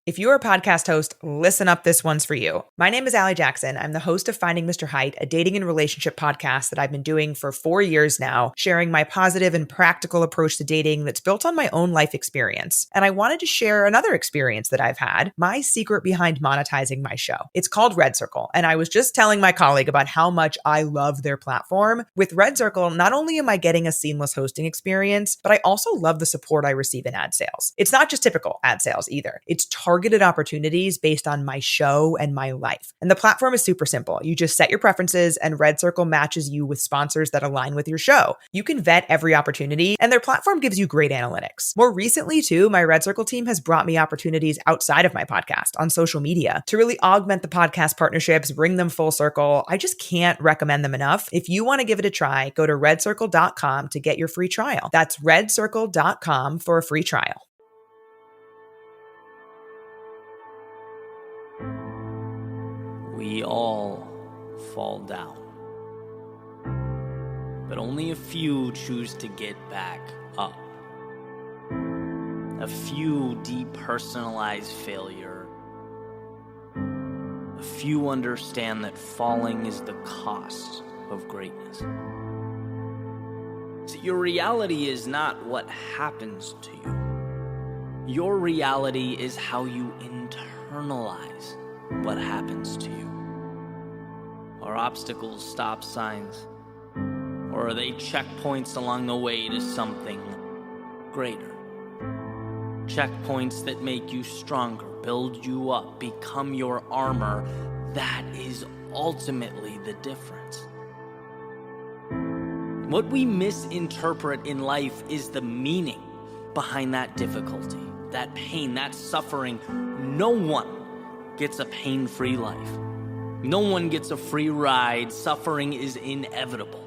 If you're a podcast host, listen up, this one's for you. My name is Allie Jackson. I'm the host of Finding Mr. Height, a dating and relationship podcast that I've been doing for 4 years now, sharing my positive and practical approach to dating that's built on my own life experience. And I wanted to share another experience that I've had, my secret behind monetizing my show. It's called Red Circle, and I was just telling my colleague about how much I love their platform. With Red Circle, not only am I getting a seamless hosting experience, but I also love the support I receive in ad sales. It's not just typical ad sales either. It's targeted opportunities based on my show and my life. And the platform is super simple. You just set your preferences and Red Circle matches you with sponsors that align with your show. You can vet every opportunity and their platform gives you great analytics. More recently too, my Red Circle team has brought me opportunities outside of my podcast on social media to really augment the podcast partnerships, bring them full circle. I just can't recommend them enough. If you want to give it a try, go to redcircle.com to get your free trial. That's redcircle.com for a free trial. We all fall down, but only a few choose to get back up. A few depersonalize failure. A few understand that falling is the cost of greatness. So your reality is not what happens to you. Your reality is how you internalize what happens to you. Are obstacles stop signs? Or are they checkpoints along the way to something greater? Checkpoints that make you stronger, build you up, become your armor. That is ultimately the difference. What we misinterpret in life is the meaning behind that difficulty, that pain, that suffering. No one gets a pain-free life. No one gets a free ride. Suffering is inevitable.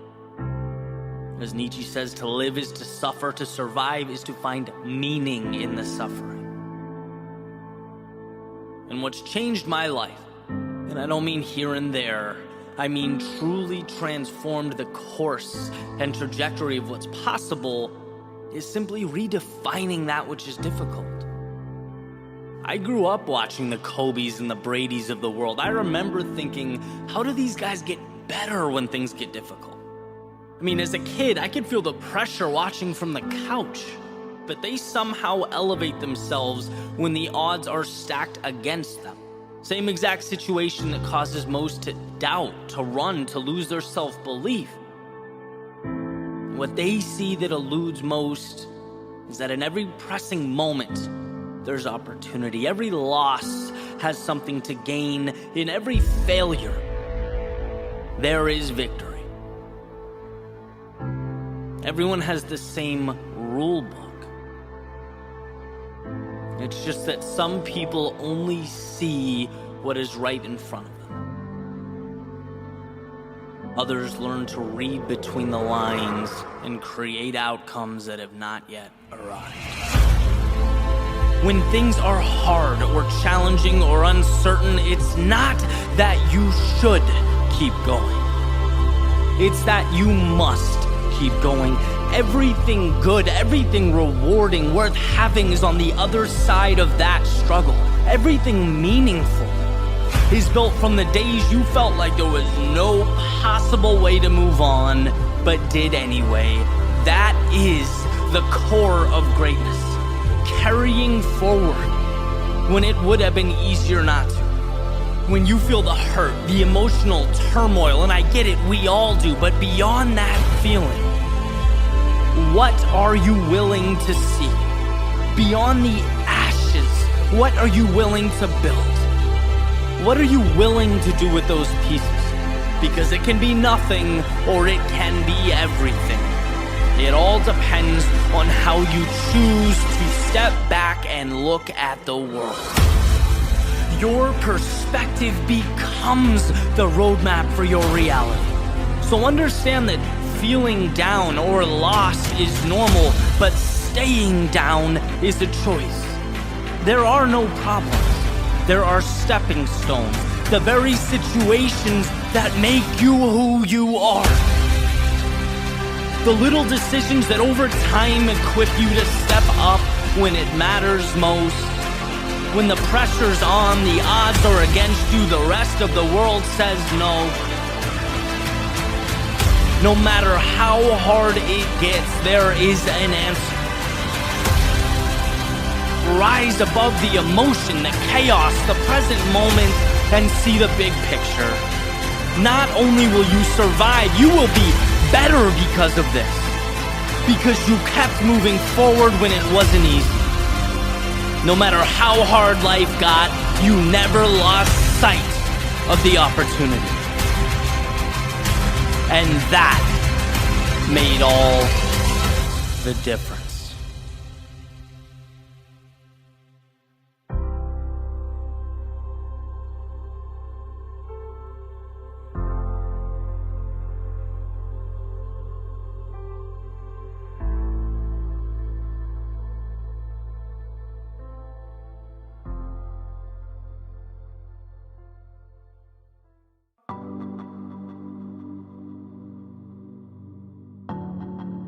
As Nietzsche says, to live is to suffer, to survive is to find meaning in the suffering. And what's changed my life, and I don't mean here and there, I mean truly transformed the course and trajectory of what's possible, is simply redefining that which is difficult. I grew up watching the Kobes and the Bradys of the world. I remember thinking, how do these guys get better when things get difficult? I mean, as a kid, I could feel the pressure watching from the couch, but they somehow elevate themselves when the odds are stacked against them. Same exact situation that causes most to doubt, to run, to lose their self-belief. What they see that eludes most is that in every pressing moment, there's opportunity. Every loss has something to gain. In every failure, there is victory. Everyone has the same rule book. It's just that some people only see what is right in front of them. Others learn to read between the lines and create outcomes that have not yet arrived. When things are hard or challenging or uncertain, it's not that you should keep going. It's that you must keep going. Everything good, everything rewarding, worth having is on the other side of that struggle. Everything meaningful is built from the days you felt like there was no possible way to move on, but did anyway. That is the core of greatness. Carrying forward when it would have been easier not to. When you feel the hurt, the emotional turmoil, and I get it, we all do, but beyond that feeling, what are you willing to see? Beyond the ashes, what are you willing to build? What are you willing to do with those pieces? Because it can be nothing or it can be everything. It all depends on how you choose to step back and look at the world. Your perspective becomes the roadmap for your reality. So understand that feeling down or lost is normal, but staying down is a choice. There are no problems. There are stepping stones, the very situations that make you who you are. The little decisions that over time equip you to step up when it matters most. When the pressure's on, the odds are against you, the rest of the world says no. No matter how hard it gets, there is an answer. Rise above the emotion, the chaos, the present moment, and see the big picture. Not only will you survive, you will be better because of this. Because you kept moving forward when it wasn't easy. No matter how hard life got, you never lost sight of the opportunity. And that made all the difference.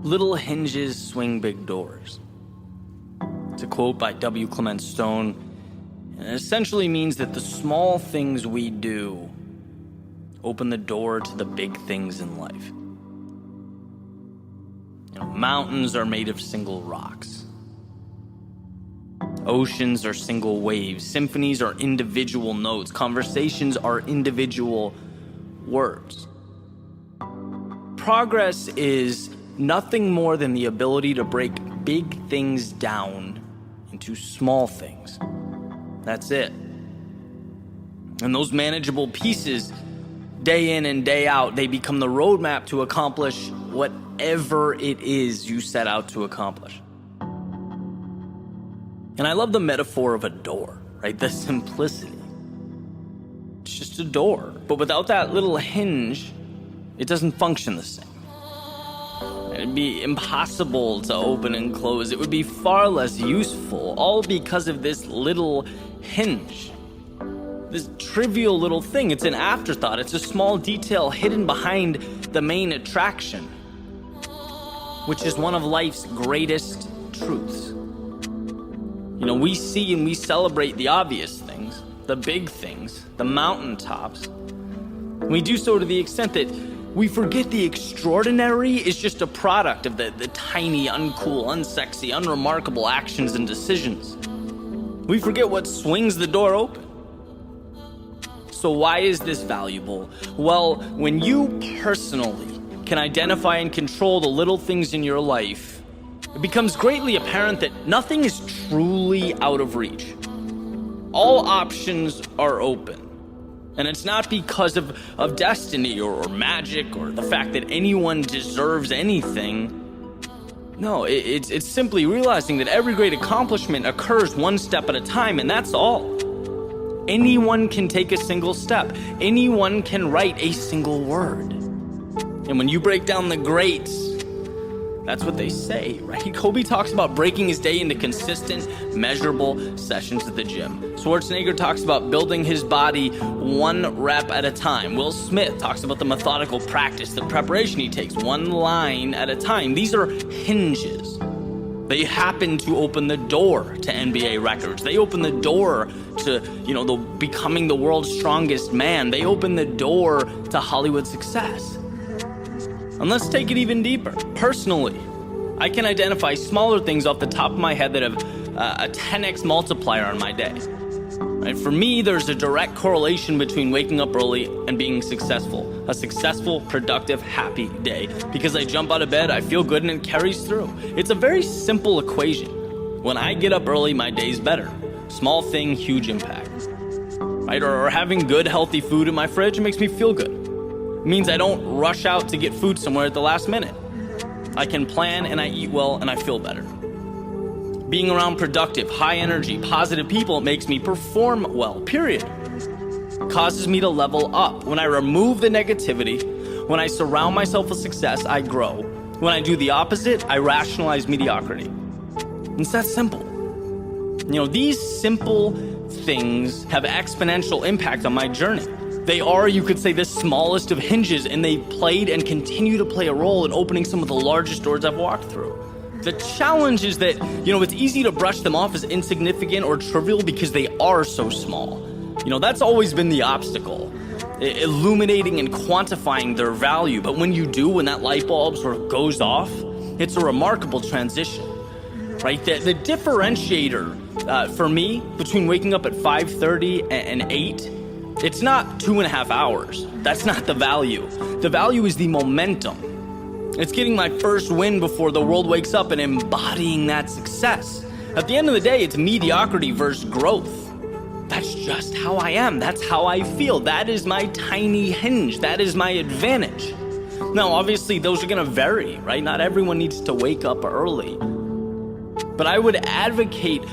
Little hinges swing big doors. It's a quote by W. Clement Stone, and it essentially means that the small things we do open the door to the big things in life. Mountains are made of single rocks. Oceans are single waves. Symphonies are individual notes. Conversations are individual words. Progress is nothing more than the ability to break big things down into small things. That's it. And those manageable pieces, day in and day out, they become the roadmap to accomplish whatever it is you set out to accomplish. And I love the metaphor of a door, right? The simplicity. It's just a door. But without that little hinge, it doesn't function the same. It'd be impossible to open and close. It would be far less useful, all because of this little hinge. This trivial little thing. It's an afterthought. It's a small detail hidden behind the main attraction, which is one of life's greatest truths. We see and we celebrate the obvious things, the big things, the mountaintops. We do so to the extent that we forget the extraordinary is just a product of the tiny, uncool, unsexy, unremarkable actions and decisions. We forget what swings the door open. So why is this valuable? Well, when you personally can identify and control the little things in your life, it becomes greatly apparent that nothing is truly out of reach. All options are open. And it's not because of destiny or magic or the fact that anyone deserves anything. No, it's simply realizing that every great accomplishment occurs one step at a time, and that's all. Anyone can take a single step. Anyone can write a single word. And when you break down the greats, that's what they say, right? Kobe talks about breaking his day into consistent, measurable sessions at the gym. Schwarzenegger talks about building his body one rep at a time. Will Smith talks about the methodical practice, the preparation he takes, one line at a time. These are hinges. They happen to open the door to NBA records. They open the door to, becoming the world's strongest man. They open the door to Hollywood success. And let's take it even deeper. Personally, I can identify smaller things off the top of my head that have a 10x multiplier on my day. Right? For me, there's a direct correlation between waking up early and being successful. A successful, productive, happy day. Because I jump out of bed, I feel good, and it carries through. It's a very simple equation. When I get up early, my day's better. Small thing, huge impact. Right? Or having good, healthy food in my fridge makes me feel good. It means I don't rush out to get food somewhere at the last minute. I can plan and I eat well and I feel better. Being around productive, high energy, positive people makes me perform well, period. It causes me to level up. When I remove the negativity, when I surround myself with success, I grow. When I do the opposite, I rationalize mediocrity. It's that simple. These simple things have exponential impact on my journey. They are, you could say, the smallest of hinges, and they've played and continue to play a role in opening some of the largest doors I've walked through. The challenge is that, it's easy to brush them off as insignificant or trivial because they are so small. That's always been the obstacle, illuminating and quantifying their value. But when that light bulb sort of goes off, it's a remarkable transition, right? The differentiator for me between waking up at 5:30 and 8, it's not 2.5 hours. That's not the value. The value is the momentum. It's getting my first win before the world wakes up and embodying that success. At the end of the day, it's mediocrity versus growth. That's just how I am. That's how I feel. That is my tiny hinge. That is my advantage. Now, obviously, those are going to vary, right? Not everyone needs to wake up early. But I would advocate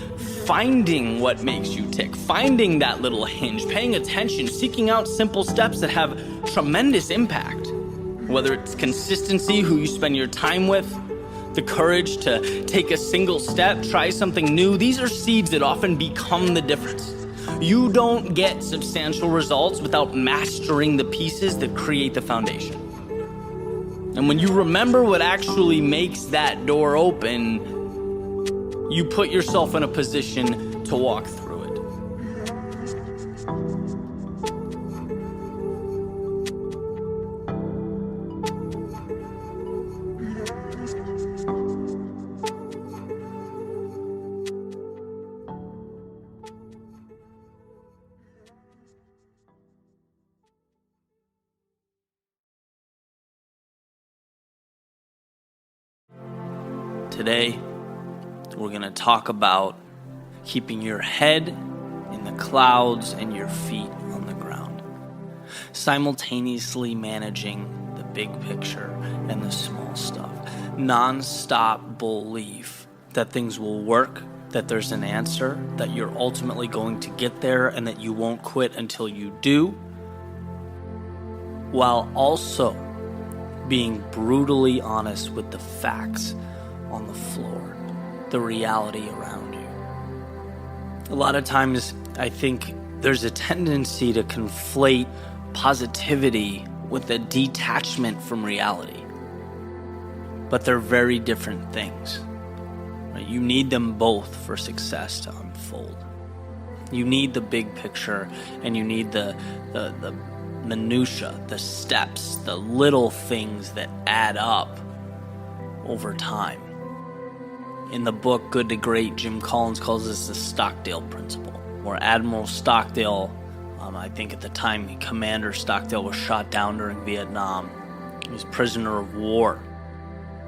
finding what makes you tick, finding that little hinge, paying attention, seeking out simple steps that have tremendous impact. Whether it's consistency, who you spend your time with, the courage to take a single step, try something new. These are seeds that often become the difference. You don't get substantial results without mastering the pieces that create the foundation. And when you remember what actually makes that door open, you put yourself in a position to walk through it. Today, we're going to talk about keeping your head in the clouds and your feet on the ground, simultaneously managing the big picture and the small stuff. Non-stop belief that things will work, that there's an answer, that you're ultimately going to get there, and that you won't quit until you do, while also being brutally honest with the facts on the floor, the reality around you. A lot of times, I think there's a tendency to conflate positivity with a detachment from reality. But they're very different things. Right? You need them both for success to unfold. You need the big picture, and you need the minutia, the steps, the little things that add up over time. In the book Good to Great, Jim Collins calls this the Stockdale Principle, where Admiral Stockdale, I think at the time Commander Stockdale was shot down during Vietnam. He was prisoner of war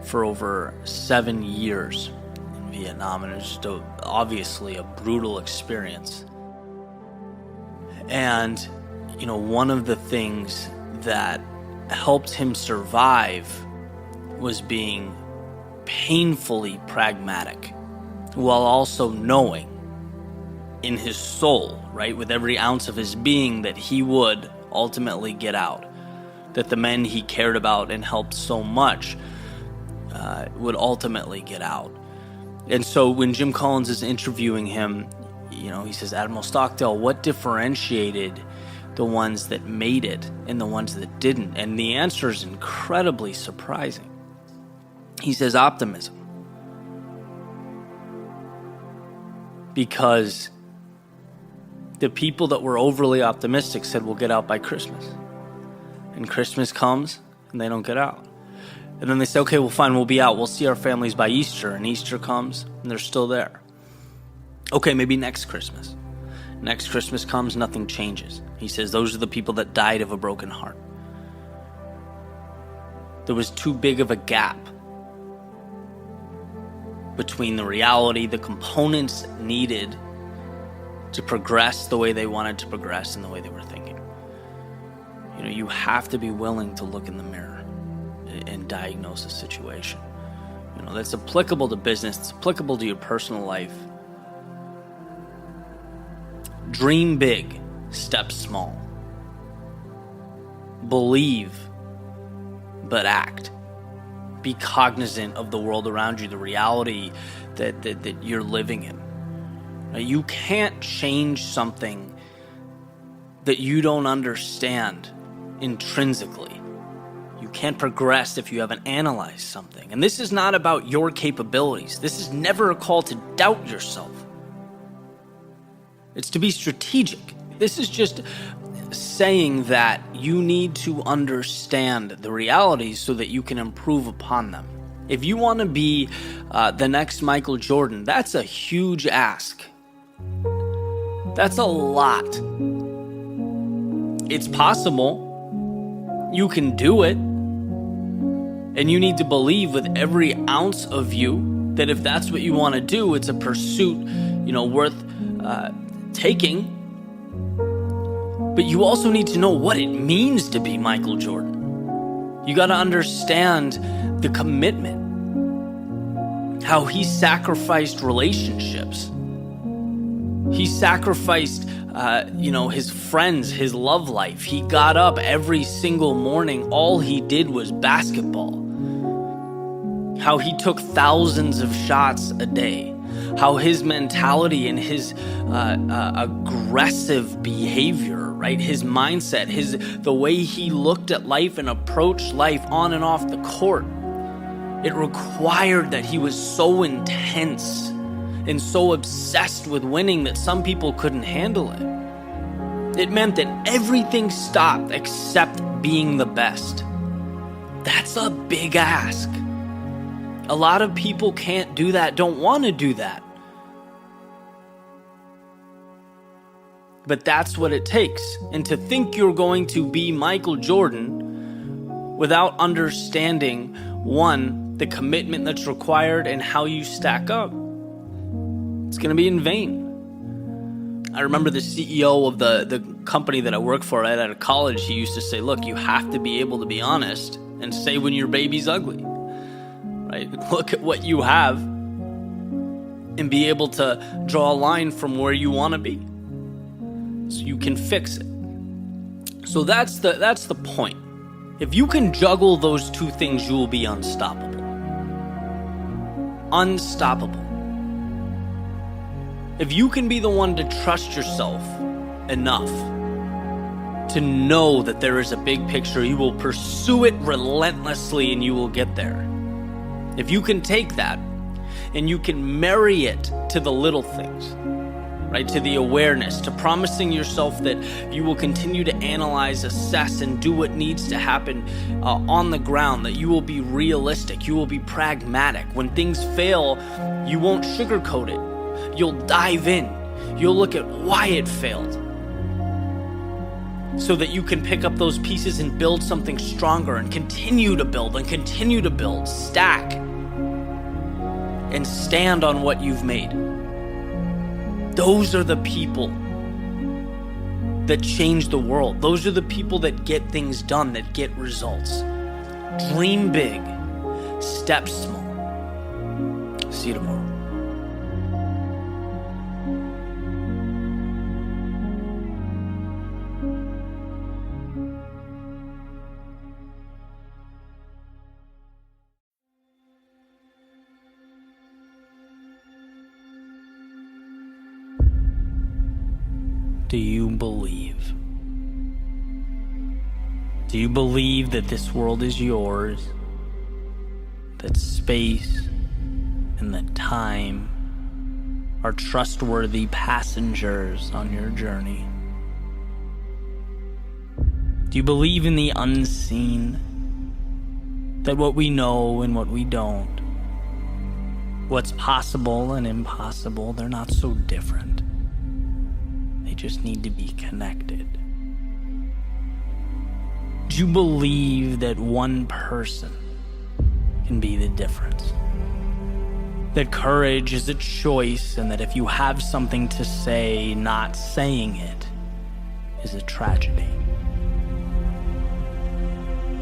for over 7 years in Vietnam, and it was just obviously a brutal experience. And, one of the things that helped him survive was being painfully pragmatic, while also knowing in his soul, right, with every ounce of his being, that he would ultimately get out, that the men he cared about and helped so much would ultimately get out. And so when Jim Collins is interviewing him, he says, Admiral Stockdale, what differentiated the ones that made it and the ones that didn't? And the answer is incredibly surprising. He says optimism. Because the people that were overly optimistic said we'll get out by Christmas. And Christmas comes and they don't get out. And then they say, okay, well fine, we'll be out. We'll see our families by Easter. And Easter comes and they're still there. Okay, maybe next Christmas. Next Christmas comes, nothing changes. He says those are the people that died of a broken heart. There was too big of a gap between the reality, the components needed to progress the way they wanted to progress and the way they were thinking. You have to be willing to look in the mirror and diagnose a situation. That's applicable to business, it's applicable to your personal life. Dream big, step small. Believe, but act. Be cognizant of the world around you, the reality that you're living in. Now, you can't change something that you don't understand intrinsically. You can't progress if you haven't analyzed something. And this is not about your capabilities. This is never a call to doubt yourself. It's to be strategic. This is just saying that you need to understand the realities so that you can improve upon them. If you want to be the next Michael Jordan, that's a huge ask. That's a lot. It's possible. You can do it. And you need to believe with every ounce of you that if that's what you want to do, it's a pursuit, worth taking. But you also need to know what it means to be Michael Jordan. You got to understand the commitment, how he sacrificed relationships. He sacrificed, his friends, his love life. He got up every single morning. All he did was basketball. How he took thousands of shots a day. How his mentality and his aggressive behavior, right? His mindset, the way he looked at life and approached life on and off the court. It required that he was so intense and so obsessed with winning that some people couldn't handle it. It meant that everything stopped except being the best. That's a big ask. A lot of people can't do that, don't want to do that. But that's what it takes. And to think you're going to be Michael Jordan without understanding, one, the commitment that's required and how you stack up, it's going to be in vain. I remember the CEO of the company that I work for right out of college, he used to say, look, you have to be able to be honest and say when your baby's ugly. Right? Look at what you have and be able to draw a line from where you want to be so you can fix it. So that's the point. If you can juggle those two things, you will be unstoppable. Unstoppable. If you can be the one to trust yourself enough to know that there is a big picture, you will pursue it relentlessly and you will get there. If you can take that and you can marry it to the little things, right, to the awareness, to promising yourself that you will continue to analyze, assess, and do what needs to happen on the ground, that you will be realistic, you will be pragmatic. When things fail, you won't sugarcoat it. You'll dive in. You'll look at why it failed so that you can pick up those pieces and build something stronger and continue to build, stack, and stand on what you've made. Those are the people that change the world. Those are the people that get things done, that get results. Dream big, step small. See you tomorrow. Do you believe? Do you believe that this world is yours? That space and that time are trustworthy passengers on your journey? Do you believe in the unseen? That what we know and what we don't, what's possible and impossible, they're not so different. They just need to be connected. Do you believe that one person can be the difference? That courage is a choice, and that if you have something to say, not saying it is a tragedy?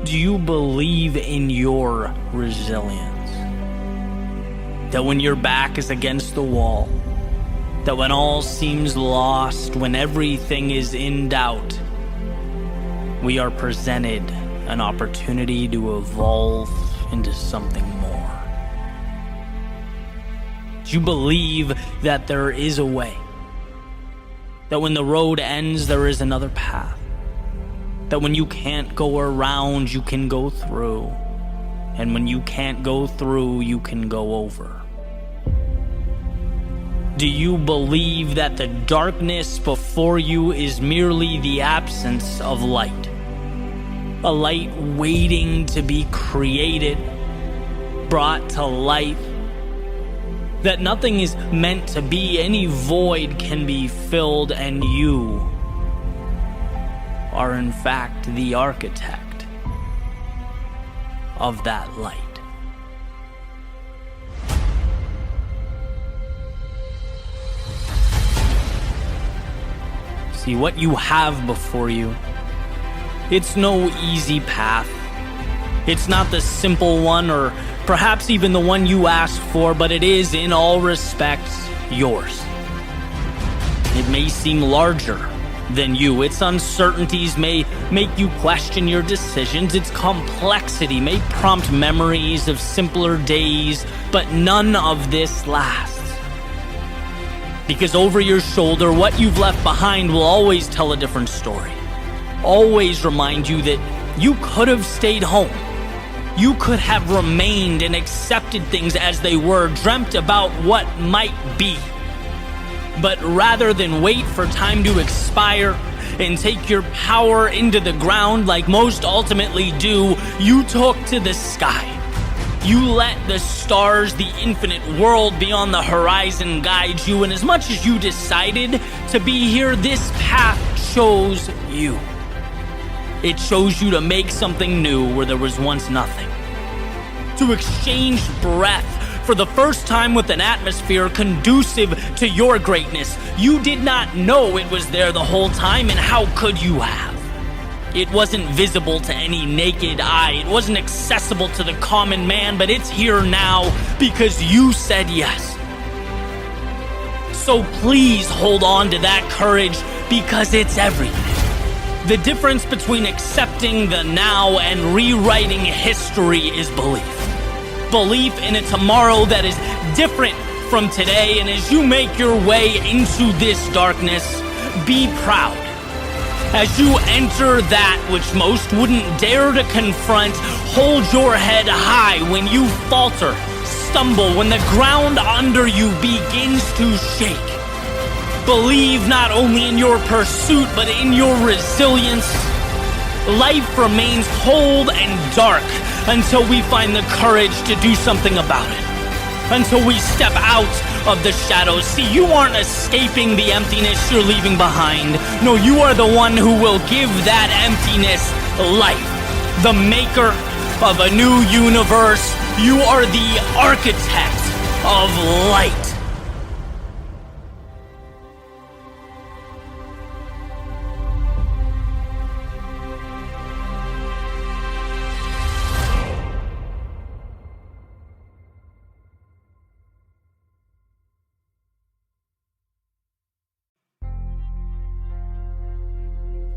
Do you believe in your resilience? That when your back is against the wall, that when all seems lost, when everything is in doubt, we are presented an opportunity to evolve into something more? Do you believe that there is a way? That when the road ends, there is another path? That when you can't go around, you can go through. And when you can't go through, you can go over. Do you believe that the darkness before you is merely the absence of light? A light waiting to be created, brought to life? That nothing is meant to be, any void can be filled, and you are in fact the architect of that light. See, what you have before you, it's no easy path. It's not the simple one, or perhaps even the one you asked for, but it is in all respects yours. It may seem larger than you. Its uncertainties may make you question your decisions. Its complexity may prompt memories of simpler days, but none of this lasts. Because over your shoulder, what you've left behind will always tell a different story. Always remind you that you could have stayed home. You could have remained and accepted things as they were, dreamt about what might be. But rather than wait for time to expire and take your power into the ground like most ultimately do, you took to the sky. You let the stars, the infinite world beyond the horizon guide you, and as much as you decided to be here, this path chose you. It chose you to make something new where there was once nothing. To exchange breath for the first time with an atmosphere conducive to your greatness. You did not know it was there the whole time, and how could you have? It wasn't visible to any naked eye. It wasn't accessible to the common man, but it's here now because you said yes. So please hold on to that courage, because it's everything. The difference between accepting the now and rewriting history is belief. Belief in a tomorrow that is different from today. And as you make your way into this darkness, be proud. As you enter that which most wouldn't dare to confront, hold your head high when you falter, stumble, when the ground under you begins to shake. Believe not only in your pursuit, but in your resilience. Life remains cold and dark until we find the courage to do something about it. Until we step out of the shadows. See, you aren't escaping the emptiness you're leaving behind. No, you are the one who will give that emptiness life. The maker of a new universe. You are the architect of light.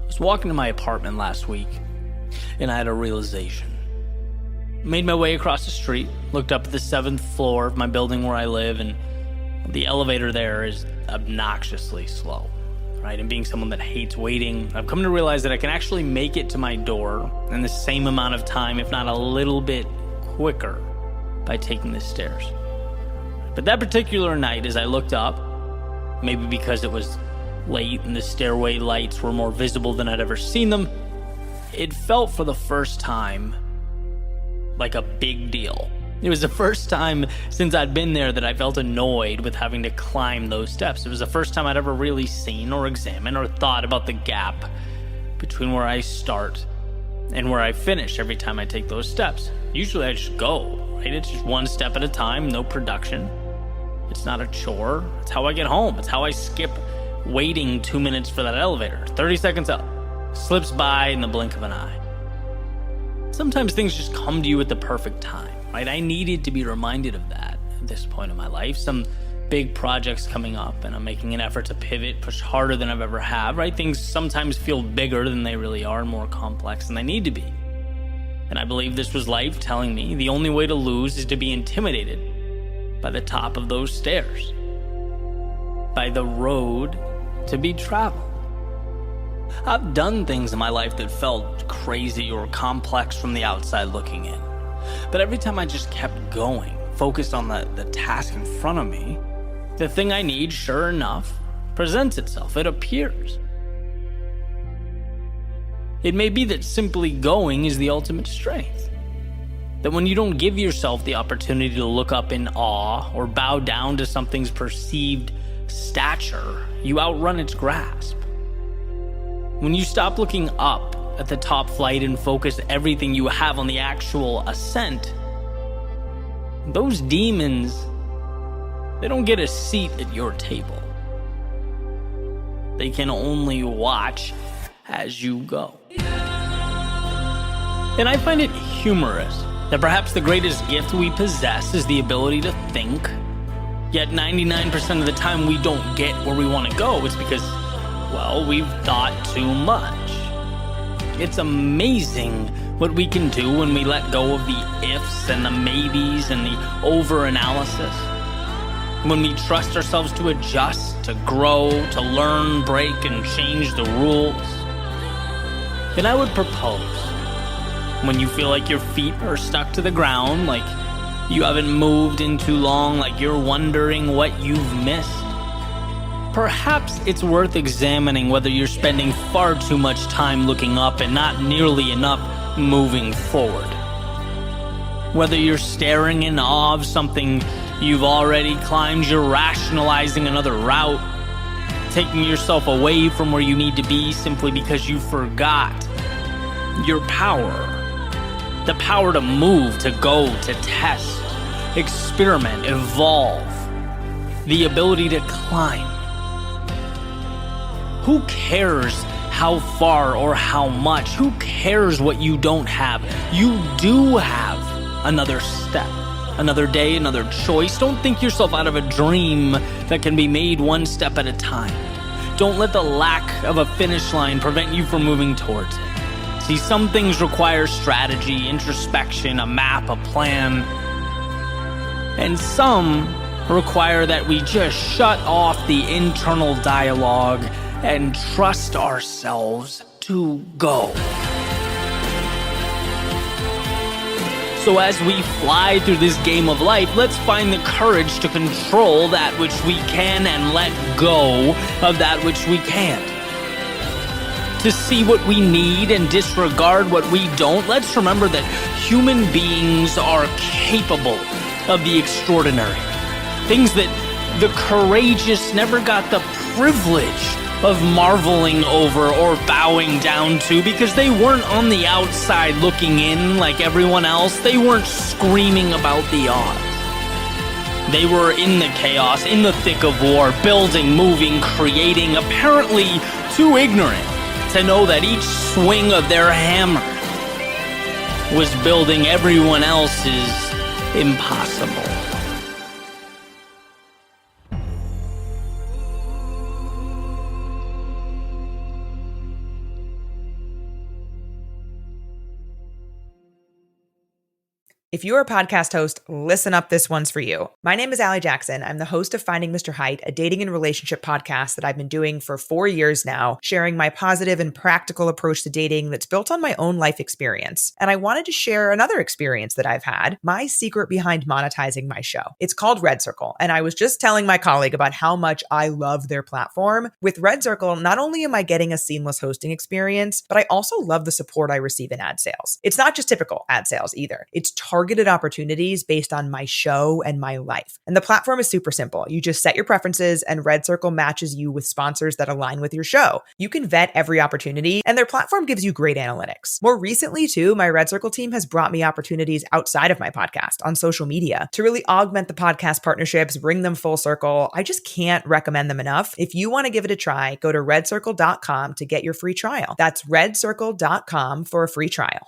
I was walking to my apartment last week, and I had a realization. Made my way across the street, looked up at the 7th floor of my building where I live, and the elevator there is obnoxiously slow, right? And being someone that hates waiting, I've come to realize that I can actually make it to my door in the same amount of time, if not a little bit quicker, by taking the stairs. But that particular night, as I looked up, maybe because it was late and the stairway lights were more visible than I'd ever seen them, it felt for the first time like a big deal. It was the first time since I'd been there that I felt annoyed with having to climb those steps. It was the first time I'd ever really seen or examined or thought about the gap between where I start and where I finish every time I take those steps. Usually I just go, right? It's just one step at a time, no production. It's not a chore. It's how I get home. It's how I skip waiting 2 minutes for that elevator. 30 seconds up. Slips by in the blink of an eye. Sometimes things just come to you at the perfect time, right? I needed to be reminded of that at this point in my life. Some big projects coming up, and I'm making an effort to pivot, push harder than I've ever have, right? Things sometimes feel bigger than they really are, more complex than they need to be. And I believe this was life telling me the only way to lose is to be intimidated by the top of those stairs, by the road to be traveled. I've done things in my life that felt crazy or complex from the outside looking in. But every time I just kept going, focused on the task in front of me, the thing I need, sure enough, presents itself. It appears. It may be that simply going is the ultimate strength. That when you don't give yourself the opportunity to look up in awe or bow down to something's perceived stature, you outrun its grasp. When you stop looking up at the top flight and focus everything you have on the actual ascent, those demons, they don't get a seat at your table. They can only watch as you go. And I find it humorous that perhaps the greatest gift we possess is the ability to think, yet 99% of the time we don't get where we want to go. It's because, well, we've thought too much. It's amazing what we can do when we let go of the ifs and the maybes and the over-analysis. When we trust ourselves to adjust, to grow, to learn, break, and change the rules. Then I would propose, when you feel like your feet are stuck to the ground, like you haven't moved in too long, like you're wondering what you've missed, perhaps it's worth examining whether you're spending far too much time looking up and not nearly enough moving forward. Whether you're staring in awe of something you've already climbed, you're rationalizing another route, taking yourself away from where you need to be simply because you forgot your power. The power to move, to go, to test, experiment, evolve. The ability to climb. Who cares how far or how much? Who cares what you don't have? You do have another step, another day, another choice. Don't think yourself out of a dream that can be made one step at a time. Don't let the lack of a finish line prevent you from moving towards it. See, some things require strategy, introspection, a map, a plan. And some require that we just shut off the internal dialogue and trust ourselves to go. So as we fly through this game of life, let's find the courage to control that which we can and let go of that which we can't. To see what we need and disregard what we don't. Let's remember that human beings are capable of the extraordinary. Things that the courageous never got the privilege of marveling over or bowing down to because they weren't on the outside looking in like everyone else. They weren't screaming about the odds. They were in the chaos, in the thick of war, building, moving, creating, apparently too ignorant to know that each swing of their hammer was building everyone else's impossible. If you're a podcast host, listen up, this one's for you. My name is Allie Jackson. I'm the host of Finding Mr. Height, a dating and relationship podcast that I've been doing for 4 years now, sharing my positive and practical approach to dating that's built on my own life experience. And I wanted to share another experience that I've had, my secret behind monetizing my show. It's called Red Circle, and I was just telling my colleague about how much I love their platform. With Red Circle, not only am I getting a seamless hosting experience, but I also love the support I receive in ad sales. It's not just typical ad sales either. It's targeted opportunities based on my show and my life. And the platform is super simple. You just set your preferences and Red Circle matches you with sponsors that align with your show. You can vet every opportunity and their platform gives you great analytics. More recently too, my Red Circle team has brought me opportunities outside of my podcast on social media to really augment the podcast partnerships, bring them full circle. I just can't recommend them enough. If you want to give it a try, go to redcircle.com to get your free trial. That's redcircle.com for a free trial.